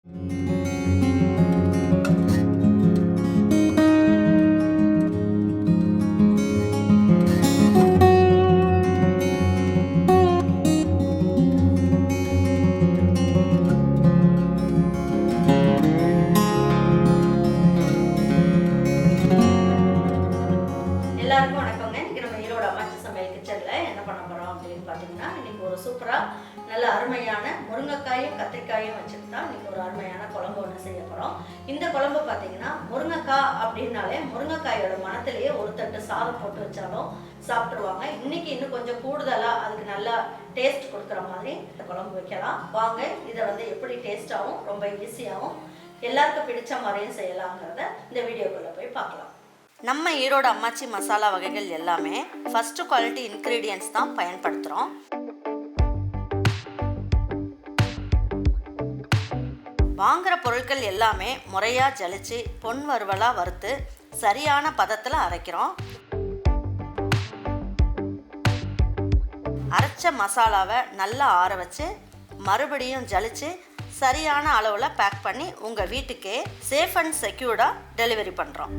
எல்லாருக்கும் வணக்கங்க. இன்னைக்கு நம்ம ஈரோடு அம்மாச்சி சமையல் கிச்சனில் என்ன பண்ண போகிறோம் அப்படின்னு பார்த்தீங்கன்னா, இன்னைக்கு ஒரு சூப்பராக நல்ல அருமையான முருங்கைக்காயும் கத்திரிக்காயும் வச்சுட்டு தான் இன்னைக்கு ஒரு அருமையான குழம்பு ஒன்று செய்ய போகிறோம். இந்த குழம்பு பார்த்தீங்கன்னா முருங்கைக்காய் அப்படின்னாலே முருங்கைக்காயோட மனத்திலேயே ஒரு தட்டு சாதம் போட்டு வச்சாலும் சாப்பிட்ருவாங்க. இன்னைக்கு இன்னும் கொஞ்சம் கூடுதலாக அதுக்கு நல்லா டேஸ்ட் கொடுக்குற மாதிரி இந்த குழம்பு வைக்கலாம். வாங்க இதை வந்து எப்படி டேஸ்ட்டாகவும் ரொம்ப ஈஸியாகவும் எல்லாருக்கும் பிடிச்ச மாதிரியும் செய்யலாங்கிறத இந்த வீடியோக்குள்ளே போய் பார்க்கலாம். நம்ம ஈரோடு அம்மாச்சி மசாலா வகைகள் எல்லாமே ஃபர்ஸ்ட் குவாலிட்டி இன்க்ரீடியன்ட்ஸ் தான் பயன்படுத்துகிறோம். வாங்குகிற பொருட்கள் எல்லாமே முறையாக ஜலிச்சு பொன் வறுவலாக வறுத்து சரியான பதத்தில் அரைக்கிறோம். அரைச்ச மசாலாவை நல்லா ஆற வச்சு மறுபடியும் ஜலிச்சு சரியான அளவில் பேக் பண்ணி உங்கள் வீட்டுக்கே சேஃப் அண்ட் செக்யூர்டாக டெலிவரி பண்ணுறோம்.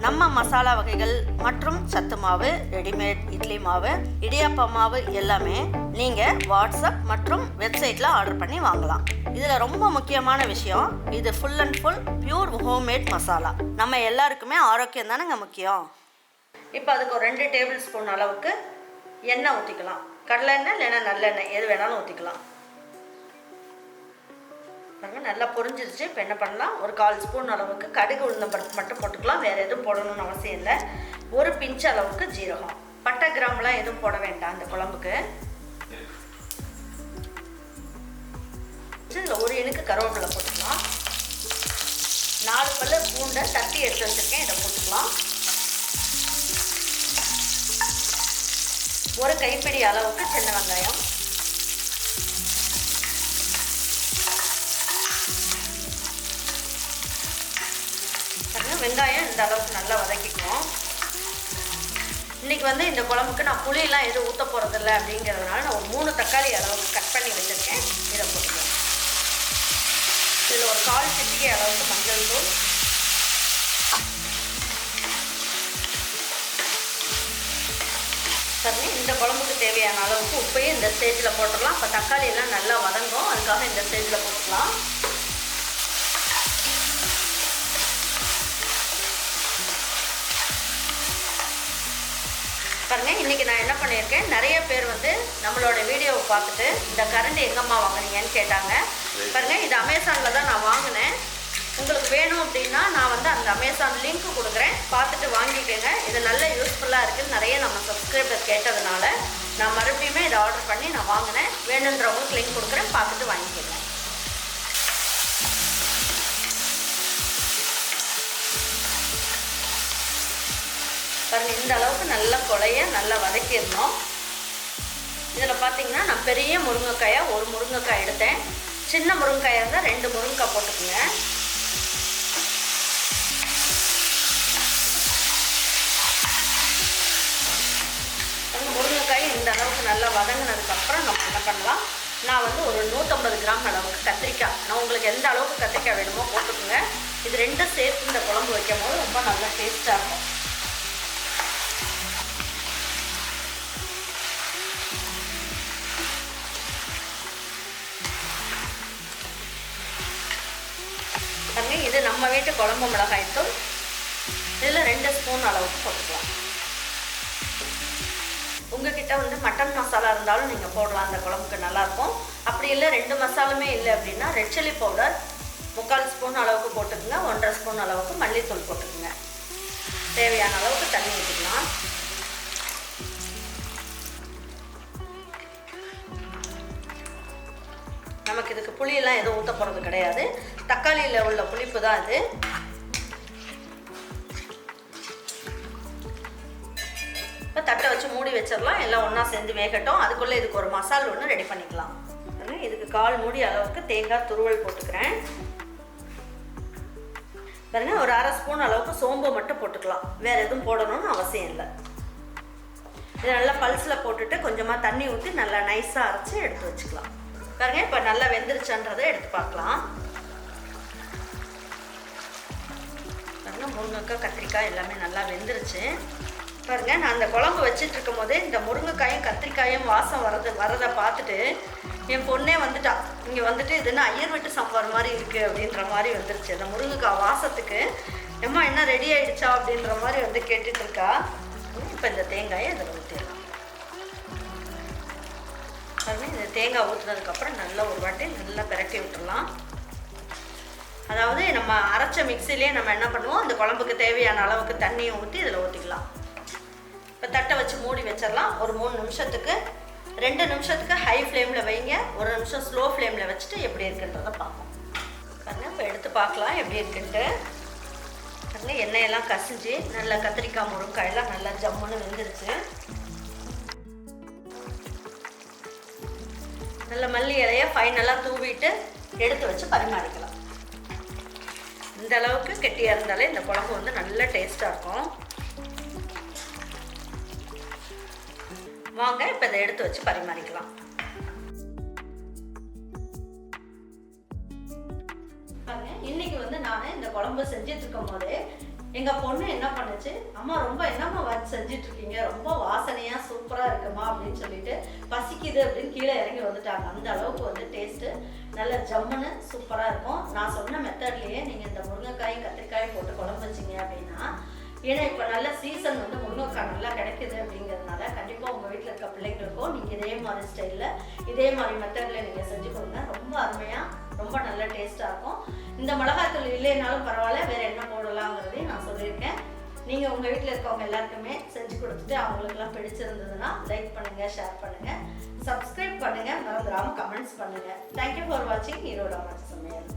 நம்ம மசாலா வகைகள் மற்றும் சத்து மாவு, ரெடிமேட் இட்லி மாவு, இடியாப்ப மாவு எல்லாமே நீங்கள் வாட்ஸ்அப் மற்றும் வெப்சைட்டில் ஆர்டர் பண்ணி வாங்கலாம். இதில் ரொம்ப முக்கியமான விஷயம், இது full and full pure homemade masala. நம்ம எல்லாருக்குமே ஆரோக்கியம் தானேங்க முக்கியம். இப்போ அதுக்கு ஒரு 2 டேபிள் ஸ்பூன் அளவுக்கு எண்ணெய் ஊற்றிக்கலாம். கடலை எண்ணெய் இல்லைன்னா நல்லெண்ணெய் எது வேணாலும் ஊற்றிக்கலாம். நல்லா பொரிஞ்சிருச்சு. இப்போ என்ன பண்ணலாம், ஒரு 1/4 ஸ்பூன் அளவுக்கு கடுகு உளுந்தம்பருப்பு மட்டும் போட்டுக்கலாம். வேறு எதுவும் போடணும்னு அவசியம் இல்லை. ஒரு பிஞ்ச் அளவுக்கு ஜீரகம், பட்டை கிராம்லாம் எதுவும் போட வேண்டாம் இந்த குழம்புக்கு. இதில் ஒரு இனுக்கு கருவேப்பிலை போட்டுக்கலாம். 4 பல்லு பூண்டை தட்டி எடுத்து வச்சுருக்கேன், இதை போட்டுக்கலாம். ஒரு கைப்பிடி அளவுக்கு சின்ன வெங்காயம், வெங்காயம் இந்த அளவுக்கு நல்லா வதக்கிக்குவோம். இன்றைக்கி வந்து இந்த குழம்புக்கு நான் புளியெல்லாம் எதுவும் ஊற்ற போகிறதில்ல அப்படிங்கிறதுனால நான் ஒரு 3 தக்காளி அளவுக்கு கட் பண்ணி வச்சுருக்கேன். இதை போட்டுக்குவோம். இதில் ஒரு 1/4 சிட்டிகை அளவுக்கு மஞ்சள் தூள், சரி இந்த குழம்புக்கு தேவையான அளவுக்கு உப்பையும் இந்த ஸ்டேஜில் போட்டுடலாம். இப்போ தக்காளி எல்லாம் நல்லா வதங்கும், அதுக்காக இந்த ஸ்டேஜில் போட்டுக்கலாம். பாருங்க, இன்றைக்கி நான் என்ன பண்ணியிருக்கேன், நிறைய பேர் வந்து நம்மளோட வீடியோவை பார்த்துட்டு இந்த கரண்டி எங்கம்மா வாங்கினீங்கன்னு கேட்டாங்க. பாருங்கள், இது அமேசானில் தான் நான் வாங்கினேன். உங்களுக்கு வேணும் அப்படின்னா நான் வந்து அந்த அமேசான் லிங்க் கொடுக்குறேன், பார்த்துட்டு வாங்கிக்கோங்க. இது நல்ல யூஸ்ஃபுல்லாக இருக்குதுன்னு நிறைய நம்ம சப்ஸ்கிரைபர் கேட்டதுனால நான் மறுபடியுமே இதை ஆர்டர் பண்ணி நான் வாங்கினேன். வேணுன்றவங்களுக்கு லிங்க் கொடுக்குறேன், பார்த்துட்டு வாங்கிக்கோங்க. பாருங்கள், இந்த அளவுக்கு நல்லா கொலைய நல்லா வதக்கிடணும். இதில் பார்த்தீங்கன்னா நான் பெரிய முருங்கைக்காயாக ஒரு முருங்கைக்காய் எடுத்தேன். சின்ன முருங்கைக்காய் இருந்தால் 2 முருங்கைக்காய் போட்டுக்குங்க. முருங்கைக்காய் இந்த அளவுக்கு நல்லா வதங்கினதுக்கப்புறம் நம்ம என்ன பண்ணலாம், நான் வந்து ஒரு 150 கிராம் அளவுக்கு கத்திரிக்காய், நான் உங்களுக்கு எந்த அளவுக்கு கத்திரிக்காய் வேணுமோ போட்டுக்குங்க. இது 2 சேர்த்து இந்த குழம்பு வைக்கும் போது ரொம்ப நல்லா டேஸ்ட்டாக இருக்கும். இது நம்ம வீட்டு குழம்பு மிளகாய்த்தூள், இதில் 2 ஸ்பூன் அளவுக்கு போட்டுக்கலாம். உங்ககிட்ட வந்து மட்டன் மசாலா இருந்தாலும் நீங்கள் போடலாம், அந்த குழம்புக்கு நல்லாயிருக்கும். அப்படி இல்லை 2 மசாலுமே இல்லை அப்படின்னா ரெட் சில்லி பவுடர் 3/4 ஸ்பூன் அளவுக்கு போட்டுக்குங்க. 1.5 ஸ்பூன் அளவுக்கு மல்லித்தூள் போட்டுக்குங்க. தேவையான அளவுக்கு தண்ணி ஊற்றிக்கலாம். நமக்கு இதுக்கு புளியெல்லாம் எதுவும் ஊற்ற போகிறது கிடையாது. தக்காளியில் உள்ள புளிப்பு தான் இது. இப்போ தட்டை வச்சு மூடி வச்சிடலாம். எல்லாம் ஒன்றா சேர்ந்து வேகட்டும். அதுக்குள்ளே இதுக்கு ஒரு மசாலா ஒன்று ரெடி பண்ணிக்கலாம். இதுக்கு 1/4 மூடி அளவுக்கு தேங்காய் துருவல் போட்டுக்கிறேன். பாருங்க, ஒரு 1/2 ஸ்பூன் அளவுக்கு சோம்பு மட்டும் போட்டுக்கலாம். வேறு எதுவும் போடணும்னு அவசியம் இல்லை. இதை நல்லா பல்ஸில் போட்டுட்டு கொஞ்சமாக தண்ணி ஊற்றி நல்லா நைஸாக அரைச்சி எடுத்து வச்சுக்கலாம். பாருங்க இப்போ நல்லா வெந்துருச்சுன்றதை எடுத்து பார்க்கலாம். பாருங்க முருங்கைக்காய் கத்திரிக்காய் எல்லாமே நல்லா வெந்துருச்சு. பாருங்க நான் அந்த குழம்பு வச்சுட்டு இருக்கும் போதே இந்த முருங்கைக்காயும் கத்திரிக்காயும் வாசம் வரதை பார்த்துட்டு என் பொண்ணே வந்துட்டா. இங்கே வந்துட்டு இதுன்னு ஐயர் வீட்டு சாம்பார் மாதிரி இருக்குது அப்படின்ற மாதிரி வந்துருச்சு. அந்த முருங்கைக்காய் வாசத்துக்கு அம்மா என்ன ரெடி ஆகிடுச்சா அப்படின்ற மாதிரி வந்து கேட்டுட்டு இருக்கா. இப்போ இந்த தேங்காயை இதில் ஊற்றிடலாம். பாருங்க இந்த தேங்காய் ஊற்றுனதுக்கப்புறம் நல்லா ஒரு வாட்டி நல்லா பிரட்டி விட்டுடலாம். அதாவது நம்ம அரைச்ச மிக்சிலே நம்ம என்ன பண்ணுவோம், அந்த குழம்புக்கு தேவையான அளவுக்கு தண்ணியை ஊற்றி இதில் ஊற்றிக்கலாம். இப்போ தட்டை வச்சு மூடி வச்சிடலாம். ஒரு 3 நிமிஷத்துக்கு 2 நிமிஷத்துக்கு ஹை ஃப்ளேமில் வைங்க. 1 நிமிஷம் ஸ்லோ ஃப்ளேமில் வச்சுட்டு எப்படி இருக்குன்றதை பார்ப்போம். பாருங்க இப்போ எடுத்து பார்க்கலாம் எப்படி இருக்குன்ட்டு. பாருங்க எண்ணெயெல்லாம் கசிஞ்சு நல்லா கத்திரிக்காய் முருங்கைக்காயெல்லாம் நல்லா ஜம்முன்னு வெந்துருச்சு. நல்ல மல்லி இலையை ஃபைனலாக தூவிட்டு எடுத்து வச்சு பரிமாறிக்கலாம். இந்த அளவுக்கு கெட்டியாக இருந்தாலே இந்த குழம்பு வந்து நல்ல டேஸ்ட்டாக இருக்கும். வாங்க இப்போ இதை எடுத்து வச்சு பரிமாறிக்கலாம். இன்னைக்கு வந்து நான் இந்த குழம்பு செஞ்சுட்டு இருக்கும் போதே எங்கள் பொண்ணு என்ன பண்ணுச்சு, அம்மா ரொம்ப என்னம்மா செஞ்சுட்டு இருக்கீங்க, ரொம்ப வாசனையாக சூப்பராக இருக்குமா அப்படின்னு சொல்லிட்டு பசிக்குது அப்படின்னு கீழே இறங்கி வந்துட்டாங்க. அந்த அளவுக்கு வந்து டேஸ்ட்டு நல்ல ஜம்முன்னு சூப்பராக இருக்கும். நான் சொன்ன மெத்தட்லேயே நீங்கள் இந்த முருங்கைக்காயும் கத்திரிக்காயும் போட்டு குழம்பு வச்சிங்க அப்படின்னா, ஏன்னா இப்போ நல்ல சீசன் வந்து முருங்கைக்காய் நல்லா கிடைக்குது அப்படிங்கிறதுனால கண்டிப்பாக உங்கள் வீட்டில் இருக்க பிள்ளைங்களுக்கும் நீங்கள் இதே மாதிரி ஸ்டைலில் இதே மாதிரி மெத்தடில் நீங்கள் செஞ்சு கொடுங்க. ரொம்ப அருமையாக ரொம்ப நல்ல டேஸ்ட்டாக இருக்கும். இந்த மிளகாய்த்தூள் இல்லைனாலும் பரவாயில்ல, வேறு என்ன போடலாங்கிறதையும் நான் சொல்லியிருக்கேன். நீங்கள் உங்கள் வீட்டில் இருக்கவங்க எல்லாருக்குமே செஞ்சு கொடுத்துட்டு அவங்களுக்குலாம் பிடிச்சிருந்ததுன்னா லைக் பண்ணுங்கள், ஷேர் பண்ணுங்கள், சப்ஸ்கிரைப் பண்ணுங்கள், மறந்துடாமல் கமெண்ட்ஸ் பண்ணுங்கள். தேங்க்யூ ஃபார் வாட்சிங் ஈரோடு அம்மாச்சி சமையல்.